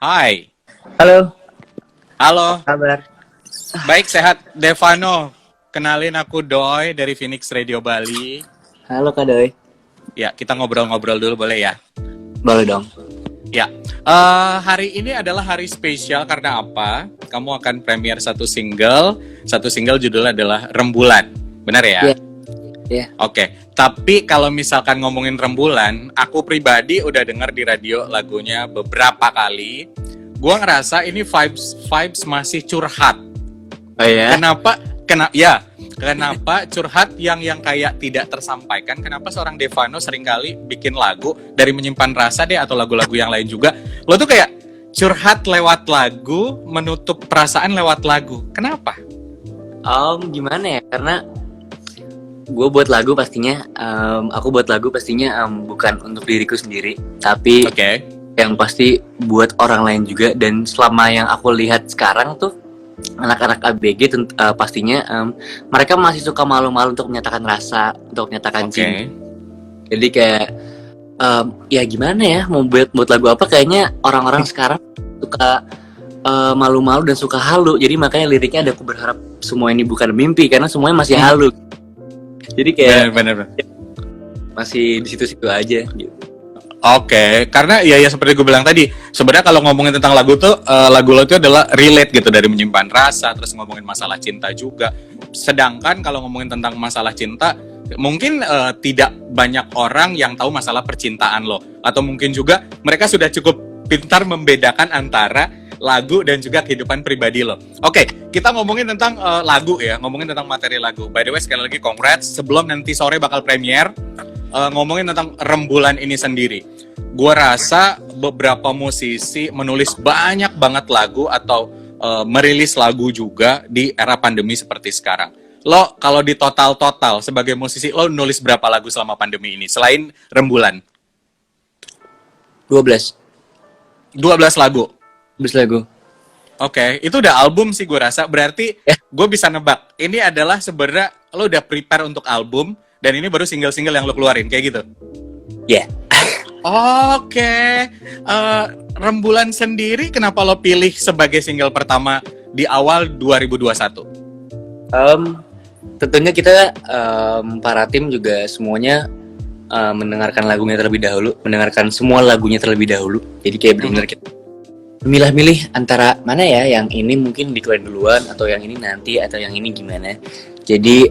Hai, Halo, halo, kabar? baik sehat Devano. Kenalin aku Doi dari Phoenix Radio Bali. Halo Kak Doi. Ya, kita ngobrol-ngobrol dulu boleh ya? Boleh dong. Ya, hari ini adalah hari spesial karena apa? Kamu akan premier satu single judulnya adalah Rembulan, benar ya? Iya, iya. Oke, tapi kalau misalkan ngomongin Rembulan, aku pribadi udah denger di radio lagunya beberapa kali. Gua ngerasa ini vibes masih curhat. Oh ya? Kenapa curhat yang kayak tidak tersampaikan? Kenapa seorang Devano seringkali bikin lagu dari menyimpan rasa deh atau lagu-lagu yang lain juga? Lo tuh kayak curhat lewat lagu, menutup perasaan lewat lagu. Kenapa? Gimana ya? Karena gue buat lagu pastinya, aku buat lagu pastinya bukan untuk diriku sendiri, tapi Oke. yang pasti buat orang lain juga. Dan selama yang aku lihat sekarang tuh anak-anak ABG pastinya mereka masih suka malu-malu untuk menyatakan rasa, untuk menyatakan cinta. Jadi kayak ya gimana ya, mau buat lagu apa, kayaknya orang-orang sekarang suka malu-malu dan suka halu. Jadi makanya liriknya ada, aku berharap semua ini bukan mimpi, karena semuanya masih halu. Jadi kayak Bener. masih di situ-situ aja gitu. Oke, karena ya seperti gue bilang tadi, sebenarnya kalau ngomongin tentang lagu tuh, lagu lo itu adalah relate gitu, dari menyimpan rasa, terus ngomongin masalah cinta juga. Sedangkan kalau ngomongin tentang masalah cinta, mungkin tidak banyak orang yang tahu masalah percintaan lo, atau mungkin juga mereka sudah cukup pintar membedakan antara lagu dan juga kehidupan pribadi lo. Oke, kita ngomongin tentang lagu ya, ngomongin tentang materi lagu. By the way, sekali lagi congrats, sebelum nanti sore bakal premier. Ngomongin tentang Rembulan ini sendiri, gue rasa beberapa musisi menulis banyak banget lagu atau merilis lagu juga di era pandemi seperti sekarang. Lo kalau di total sebagai musisi, lo nulis berapa lagu selama pandemi ini selain Rembulan? 12 lagu. 12 lagu. Oke, itu udah album sih gue rasa. Berarti gue bisa nebak, ini adalah sebenarnya lo udah prepare untuk album, dan ini baru single-single yang lo keluarin, kayak gitu? Ya. Oke. Rembulan sendiri kenapa lo pilih sebagai single pertama di awal 2021? Tentunya kita para tim juga semuanya mendengarkan lagunya terlebih dahulu, mendengarkan semua lagunya terlebih dahulu. Jadi kayak benar-benar kita milih-milih antara mana ya, yang ini mungkin dikeluarin duluan, atau yang ini nanti, atau yang ini gimana. Jadi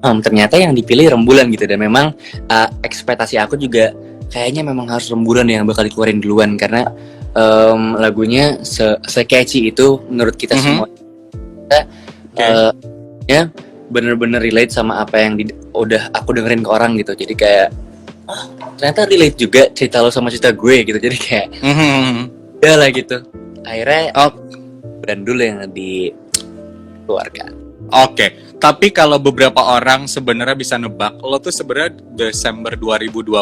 ternyata yang dipilih Rembulan gitu. Dan memang ekspektasi aku juga kayaknya memang harus Rembulan yang bakal dikeluarin duluan, karena lagunya se-catchy itu menurut kita semua. Kita ya bener-bener relate sama apa yang udah aku dengerin ke orang gitu. Jadi kayak ternyata relate juga cerita lo sama cerita gue gitu. Jadi kayak ya lah gitu. Akhirnya dan dulu yang dikeluarkan. Oke, tapi kalau beberapa orang sebenarnya bisa nebak, lo tuh sebenarnya Desember 2020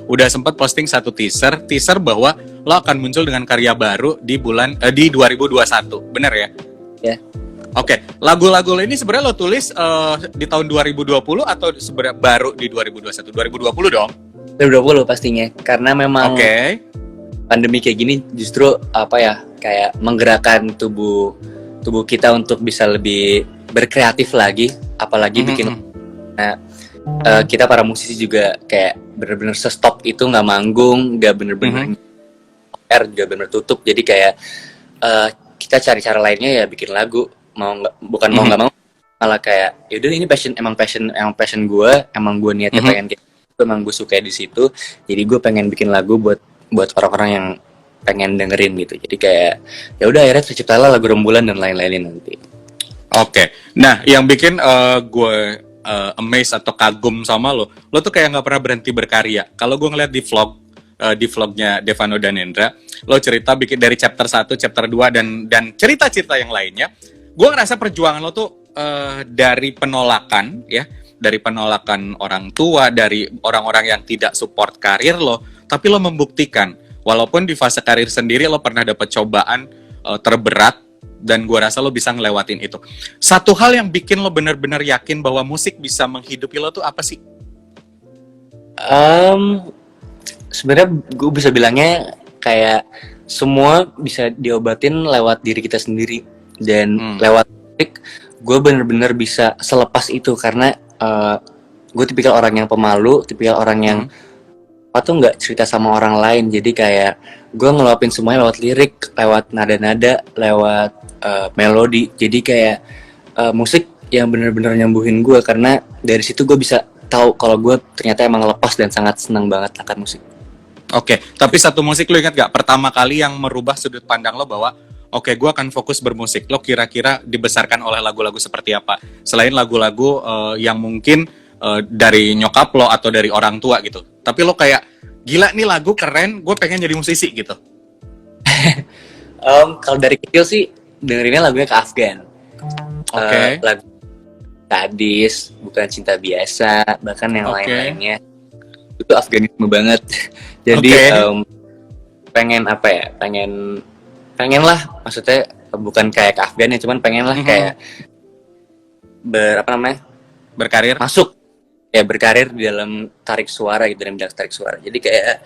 udah sempat posting satu teaser bahwa lo akan muncul dengan karya baru di 2021, bener ya? Ya. Oke, lagu-lagu lo ini sebenarnya lo tulis di tahun 2020 atau sebenarnya baru di 2021? 2020 dong? 2020 pastinya, karena memang pandemi kayak gini justru kayak menggerakkan tubuh kita untuk bisa lebih berkreatif lagi, apalagi bikin. Nah, kita para musisi juga kayak bener-bener stop itu, nggak manggung, nggak bener-bener juga bener tutup. Jadi kayak kita cari cara lainnya ya, bikin lagu. Bukan mau nggak mau, malah kayak yaudah ini passion gue, emang gue niatnya pengen kayak gitu, emang gue suka di situ. Jadi gue pengen bikin lagu buat orang-orang yang pengen dengerin gitu. Jadi kayak ya udah, akhirnya terciptalah lagu Rembulan dan lain-lainnya nanti. Oke. Nah, yang bikin gue amazed atau kagum sama lo tuh kayak nggak pernah berhenti berkarya. Kalau gue ngeliat di vlognya Devano Danendra, lo cerita bikin dari chapter 1, chapter 2 dan cerita-cerita yang lainnya. Gue ngerasa perjuangan lo tuh dari penolakan ya, dari penolakan orang tua, dari orang-orang yang tidak support karir lo, tapi lo membuktikan walaupun di fase karir sendiri lo pernah dapat cobaan terberat, dan gue rasa lo bisa ngelewatin itu. Satu hal yang bikin lo benar-benar yakin bahwa musik bisa menghidupi lo tuh apa sih? Sebenarnya gue bisa bilangnya kayak semua bisa diobatin lewat diri kita sendiri dan lewat musik gue bener-bener bisa selepas itu karena gue tipikal orang yang pemalu, tipikal orang yang apa tuh nggak cerita sama orang lain, jadi kayak gue ngeluapin semuanya lewat lirik, lewat nada-nada, lewat melodi, jadi kayak musik yang bener-bener nyembuhin gue karena dari situ gue bisa tahu kalau gue ternyata emang lepas dan sangat senang banget akan musik. Oke, tapi satu musik lo ingat gak pertama kali yang merubah sudut pandang lo bahwa oke, gue akan fokus bermusik. Lo kira-kira dibesarkan oleh lagu-lagu seperti apa? Selain lagu-lagu yang mungkin dari nyokap lo atau dari orang tua gitu. Tapi lo kayak, gila nih lagu keren, gue pengen jadi musisi gitu. Kalau dari kecil sih dengerinnya lagunya ke Afgan. Oke. Lagu Kadis, Bukan Cinta Biasa, bahkan yang lain-lainnya. Itu Afganisme banget. Jadi pengen apa ya? Pengen lah, maksudnya bukan kayak ke Afgan ya, cuman pengen lah kayak berkarir, masuk ya, berkarir di dalam tarik suara gitu, dalam bidang tarik suara. Jadi kayak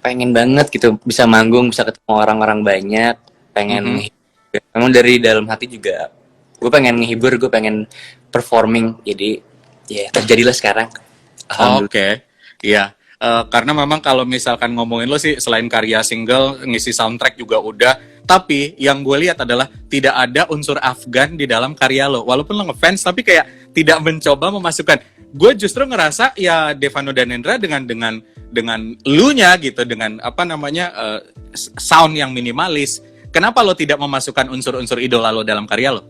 pengen banget gitu bisa manggung, bisa ketemu orang-orang banyak, pengen memang dari dalam hati juga gue pengen ngehibur, gue pengen performing, jadi ya terjadilah sekarang. Oke. Iya. Karena memang kalau misalkan ngomongin lo sih, selain karya single, ngisi soundtrack juga udah. Tapi yang gue lihat adalah tidak ada unsur Afgan di dalam karya lo. Walaupun lo ngefans, tapi kayak tidak mencoba memasukkan. Gue justru ngerasa ya Devano Danendra dengan lu-nya gitu, dengan apa namanya sound yang minimalis. Kenapa lo tidak memasukkan unsur-unsur idola lo dalam karya lo?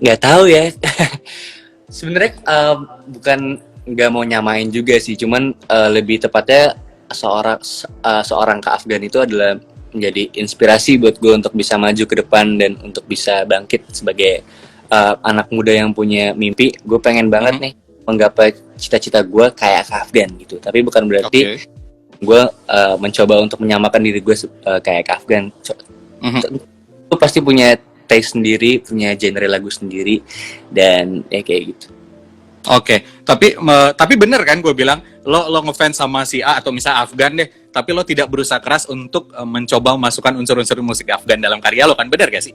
Nggak tahu ya. Sebenarnya bukan nggak mau nyamain juga sih, cuman lebih tepatnya seorang Kak Afgan itu adalah menjadi inspirasi buat gue untuk bisa maju ke depan dan untuk bisa bangkit sebagai anak muda yang punya mimpi. Gue pengen banget nih menggapai cita-cita gue kayak Kak Afgan gitu, tapi bukan berarti gue mencoba untuk menyamakan diri gue kayak Kak Afgan. Gue pasti punya taste sendiri, punya genre lagu sendiri, dan ya kayak gitu. Oke, tapi bener kan gue bilang lo ngefans sama si A atau misal Afgan deh, tapi lo tidak berusaha keras untuk mencoba memasukkan unsur-unsur musik Afgan dalam karya lo, kan bener gak sih?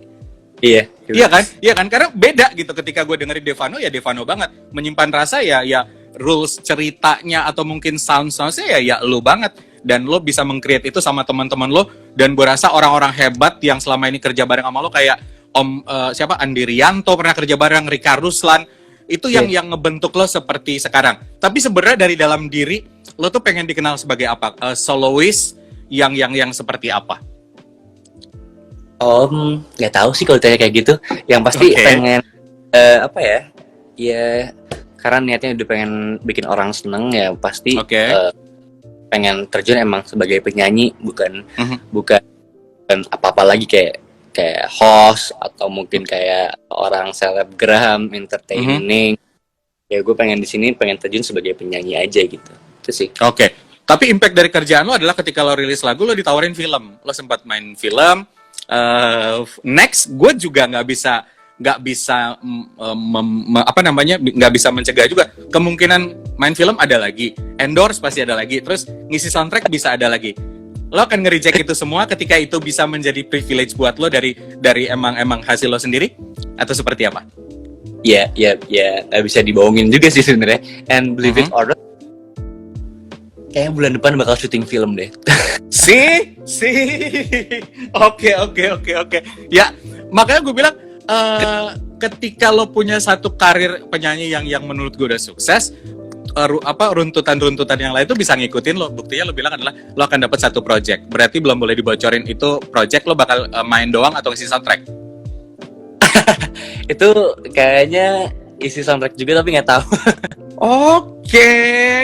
Iya. Iya kan, karena beda gitu ketika gue dengerin Devano ya Devano banget, menyimpan rasa ya rules ceritanya atau mungkin soundnya ya lo banget, dan lo bisa meng-create itu sama teman-teman lo, dan gue rasa orang-orang hebat yang selama ini kerja bareng sama lo kayak siapa Andi Rianto pernah kerja bareng, Rika Ruslan. Itu yang ngebentuk lo seperti sekarang. Tapi sebenarnya dari dalam diri lo tuh pengen dikenal sebagai apa? Soloist yang seperti apa? Nggak tahu sih kalau tanya kayak gitu. Yang pasti pengen apa ya? Ya karena niatnya udah pengen bikin orang seneng ya pasti. Pengen terjun emang sebagai penyanyi, bukan apa-apa lagi kayak host atau mungkin kayak orang selebgram entertaining. Ya gue pengen di sini pengen terjun sebagai penyanyi aja gitu. Itu sih. Oke. Tapi impact dari kerjaan lo adalah ketika lo rilis lagu lo ditawarin film. Lo sempat main film. Next gue juga nggak bisa mencegah juga kemungkinan main film ada lagi, endorse pasti ada lagi, terus ngisi soundtrack bisa ada lagi. Lo akan nge-reject itu semua ketika itu bisa menjadi privilege buat lo dari emang hasil lo sendiri atau seperti apa? Ya nggak bisa dibohongin juga sih sebenarnya. And believe it or not, kayaknya bulan depan bakal syuting film deh. Oke. Ya makanya gue bilang ketika lo punya satu karir penyanyi yang menurut gue udah sukses, runtutan yang lain itu bisa ngikutin lo. Buktinya lo bilang adalah lo akan dapat satu project. Berarti belum boleh dibocorin itu project lo bakal main doang atau isi soundtrack. Itu kayaknya isi soundtrack juga tapi nggak tahu. Oke,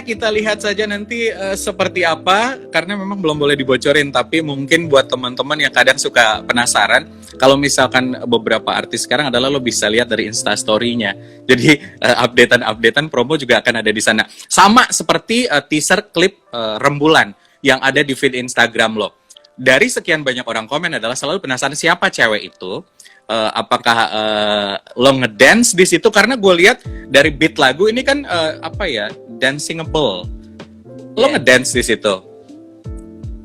kita lihat saja nanti seperti apa, karena memang belum boleh dibocorin. Tapi mungkin buat teman-teman yang kadang suka penasaran, kalau misalkan beberapa artis sekarang adalah lo bisa lihat dari Instastory-nya. Jadi updatean promo juga akan ada di sana. Sama seperti teaser klip Rembulan yang ada di feed Instagram lo. Dari sekian banyak orang komen adalah selalu penasaran siapa cewek itu. Apakah lo ngedance di situ, karena gue lihat dari beat lagu ini kan dancingable. Lo ngedance di situ.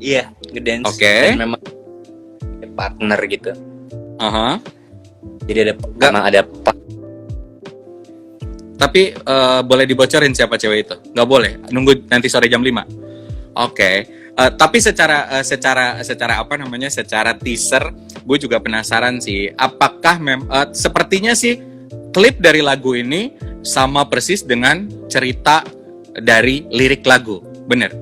Iya, ngedance. Oke. Dan memang partner gitu. Aha. Jadi memang ada Tapi boleh dibocorin siapa cewek itu? Nggak boleh. Nunggu nanti sore jam 5. Oke. Tapi secara apa namanya? Secara teaser, gue juga penasaran sih. Apakah sepertinya sih klip dari lagu ini sama persis dengan cerita dari lirik lagu, bener?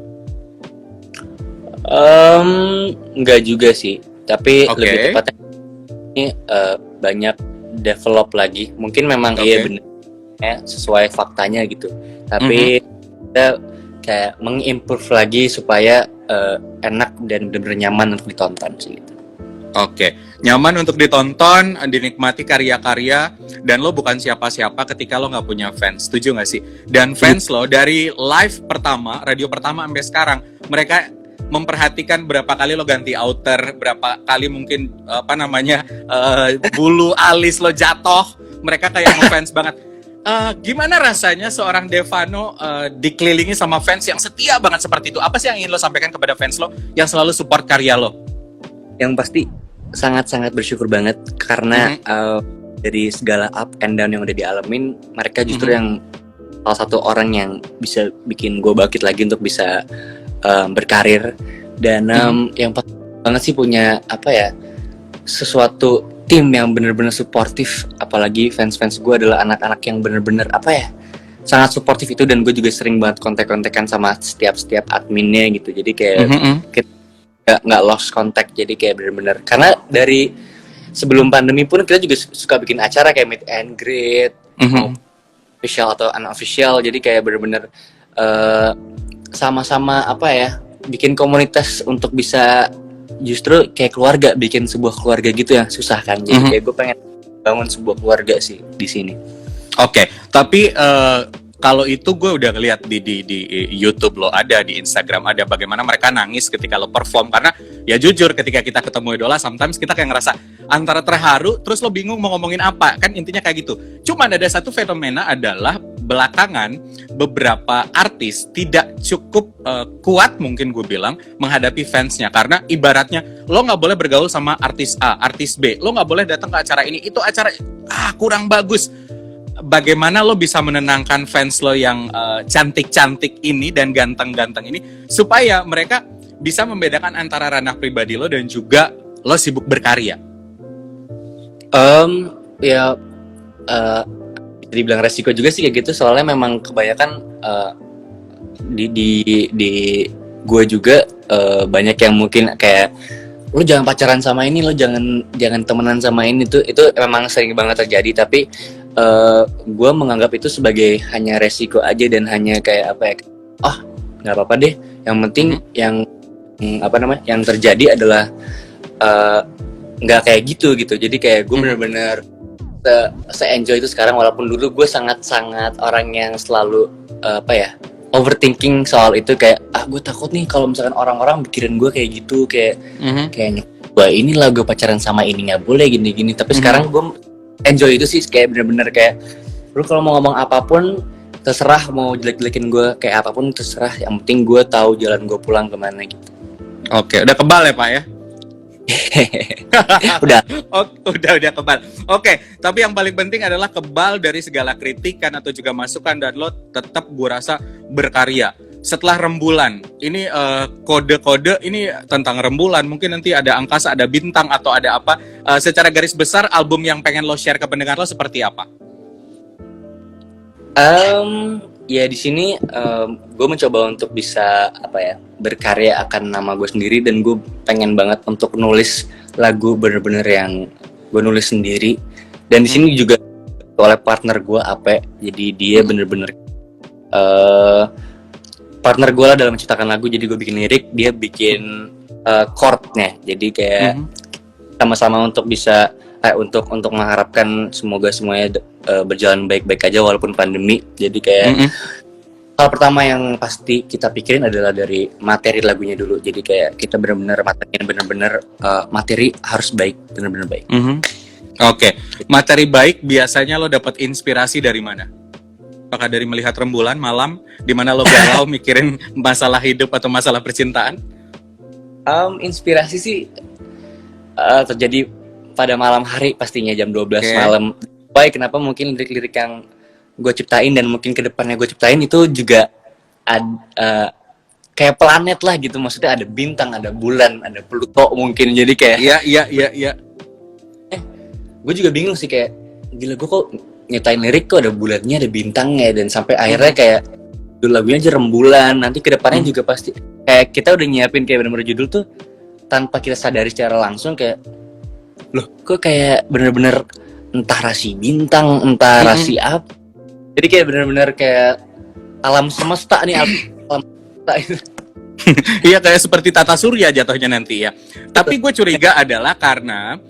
Enggak juga sih. Tapi Oke. lebih tepatnya ini banyak develop lagi. Mungkin memang Oke. iya benar ya, sesuai faktanya gitu. Tapi kita kayak mengimprove lagi supaya enak dan benar-benar nyaman untuk ditonton sih gitu. Oke, nyaman untuk ditonton, dinikmati karya-karya, dan lo bukan siapa-siapa ketika lo nggak punya fans, setuju nggak sih? Dan fans lo dari live pertama, radio pertama sampai sekarang, mereka memperhatikan berapa kali lo ganti outer, berapa kali mungkin bulu alis lo jatuh, mereka kayak ngefans banget. Gimana rasanya seorang Devano dikelilingi sama fans yang setia banget seperti itu? Apa sih yang ingin lo sampaikan kepada fans lo yang selalu support karya lo? Yang pasti sangat-sangat bersyukur banget karena dari segala up and down yang udah dialamin, mereka justru yang salah satu orang yang bisa bikin gue bangkit lagi untuk bisa berkarir. Dan yang penting banget sih punya sesuatu tim yang benar-benar suportif, apalagi fans-fans gue adalah anak-anak yang benar-benar sangat suportif itu. Dan gue juga sering banget kontak-kontakan sama setiap adminnya gitu, jadi kayak kita nggak lost contact, jadi kayak benar-benar, karena dari sebelum pandemi pun kita juga suka bikin acara kayak meet and greet, official atau unofficial, jadi kayak benar-benar sama-sama bikin komunitas untuk bisa justru kayak keluarga, bikin sebuah keluarga gitu yang susah kan. Jadi kayak gue pengen bangun sebuah keluarga sih di sini. Oke, tapi kalau itu gue udah ngeliat di YouTube lo ada, di Instagram ada, bagaimana mereka nangis ketika lo perform. Karena ya jujur ketika kita ketemu idola, sometimes kita kayak ngerasa antara terharu, terus lo bingung mau ngomongin apa, kan intinya kayak gitu. Cuman ada satu fenomena adalah belakangan beberapa artis tidak cukup kuat, mungkin gue bilang, menghadapi fansnya. Karena ibaratnya lo nggak boleh bergaul sama artis A, artis B, lo nggak boleh datang ke acara ini, itu acara kurang bagus. Bagaimana lo bisa menenangkan fans lo yang cantik-cantik ini dan ganteng-ganteng ini supaya mereka bisa membedakan antara ranah pribadi lo dan juga lo sibuk berkarya? Dibilang resiko juga sih kayak gitu, soalnya memang kebanyakan di gue juga banyak yang mungkin kayak lo jangan pacaran sama ini, lo jangan temenan sama ini, itu memang sering banget terjadi. Tapi gue menganggap itu sebagai hanya resiko aja dan hanya kayak nggak apa-apa deh, yang penting yang terjadi adalah nggak kayak gitu. Jadi kayak gue bener-bener se-enjoy itu sekarang, walaupun dulu gue sangat-sangat orang yang selalu overthinking soal itu, kayak gue takut nih kalau misalkan orang-orang mikirin gue kayak gitu, kayaknya gue inilah gue pacaran sama ini nggak boleh gini-gini. Tapi sekarang gue enjoy itu sih, kayak bener-bener kayak lu kalau mau ngomong apapun terserah, mau jelek-jelekin gue kayak apapun terserah, yang penting gue tahu jalan gue pulang kemana gitu. Oke, udah kebal ya Pak ya? Udah. Udah kebal. Oke, tapi yang paling penting adalah kebal dari segala kritikan atau juga masukan, dan lo tetap gue rasa berkarya. Setelah Rembulan, ini kode-kode ini tentang rembulan, mungkin nanti ada angkasa, ada bintang, atau ada apa. Secara garis besar, album yang pengen lo share ke pendengar lo seperti apa? Ya di sini gue mencoba untuk bisa berkarya akan nama gue sendiri, dan gue pengen banget untuk nulis lagu bener-bener yang gue nulis sendiri. Dan di sini juga oleh partner gue Ape, jadi dia bener-bener partner gue lah dalam menciptakan lagu. Jadi gue bikin lirik, dia bikin chordnya. Jadi kayak sama-sama untuk bisa untuk mengharapkan semoga semuanya berjalan baik-baik aja walaupun pandemi. Jadi kayak hal pertama yang pasti kita pikirin adalah dari materi lagunya dulu. Jadi kayak kita benar-benar materi harus baik, benar-benar baik. Oke, materi baik biasanya lo dapat inspirasi dari mana? Apakah dari melihat rembulan malam di mana lo galau mikirin masalah hidup atau masalah percintaan? Inspirasi sih terjadi pada malam hari pastinya jam 12 malam. Why kenapa mungkin lirik-lirik yang gue ciptain dan mungkin kedepannya gue ciptain itu juga kayak planet lah gitu, maksudnya ada bintang, ada bulan, ada Pluto mungkin, jadi kayak Iya. Gue juga bingung sih, kayak gila gue kok nyetain lirik kok ada bulannya, ada bintangnya, dan sampai akhirnya kayak judul lagunya aja Rembulan. Nanti kedepannya juga pasti kayak kita udah nyiapin kayak bener-bener judul tuh tanpa kita sadari secara langsung, kayak loh kok kayak bener-bener entah rasi bintang, entah rasi apa, jadi kayak bener-bener kayak alam semesta nih, alam semesta itu. Iya, kayak seperti tata surya jatuhnya nanti ya. Tapi gue curiga adalah karena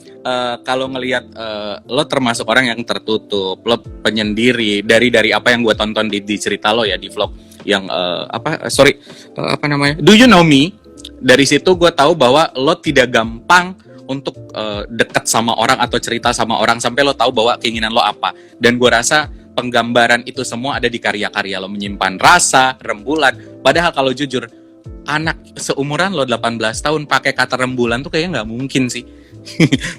kalau ngelihat lo termasuk orang yang tertutup, lo penyendiri dari apa yang gue tonton di cerita lo ya, di vlog yang apa namanya? Do You Know Me? Dari situ gue tahu bahwa lo tidak gampang untuk dekat sama orang atau cerita sama orang sampai lo tahu bahwa keinginan lo apa. Dan gue rasa penggambaran itu semua ada di karya-karya lo, Menyimpan Rasa, Rembulan. Padahal kalau jujur, anak seumuran lo 18 tahun pakai kata rembulan tuh kayaknya nggak mungkin sih.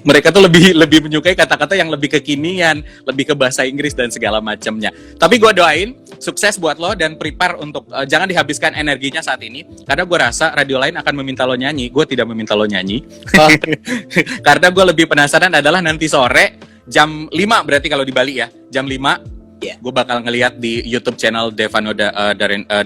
Mereka tuh lebih menyukai kata-kata yang lebih kekinian, lebih ke bahasa Inggris dan segala macamnya. Tapi gue doain sukses buat lo dan prepare untuk jangan dihabiskan energinya saat ini, karena gue rasa radio lain akan meminta lo nyanyi. Gue tidak meminta lo nyanyi. Karena gue lebih penasaran adalah nanti sore jam 5, berarti kalau di Bali ya, jam 5 gue bakal ngeliat di YouTube channel Devano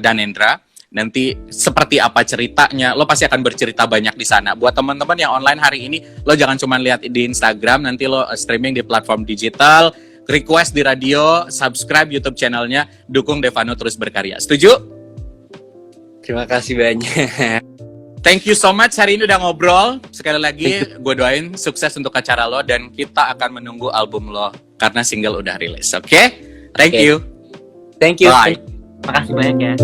Danendra. Nanti seperti apa ceritanya, lo pasti akan bercerita banyak di sana. Buat teman-teman yang online hari ini, lo jangan cuma lihat di Instagram, nanti lo streaming di platform digital, request di radio, subscribe YouTube channelnya, dukung Devano terus berkarya. Setuju? Terima kasih banyak. Thank you so much, hari ini udah ngobrol. Sekali lagi gue doain sukses untuk acara lo, dan kita akan menunggu album lo karena single udah rilis. Oke? Thank you. Thank you. Bye. Makasih banyak ya.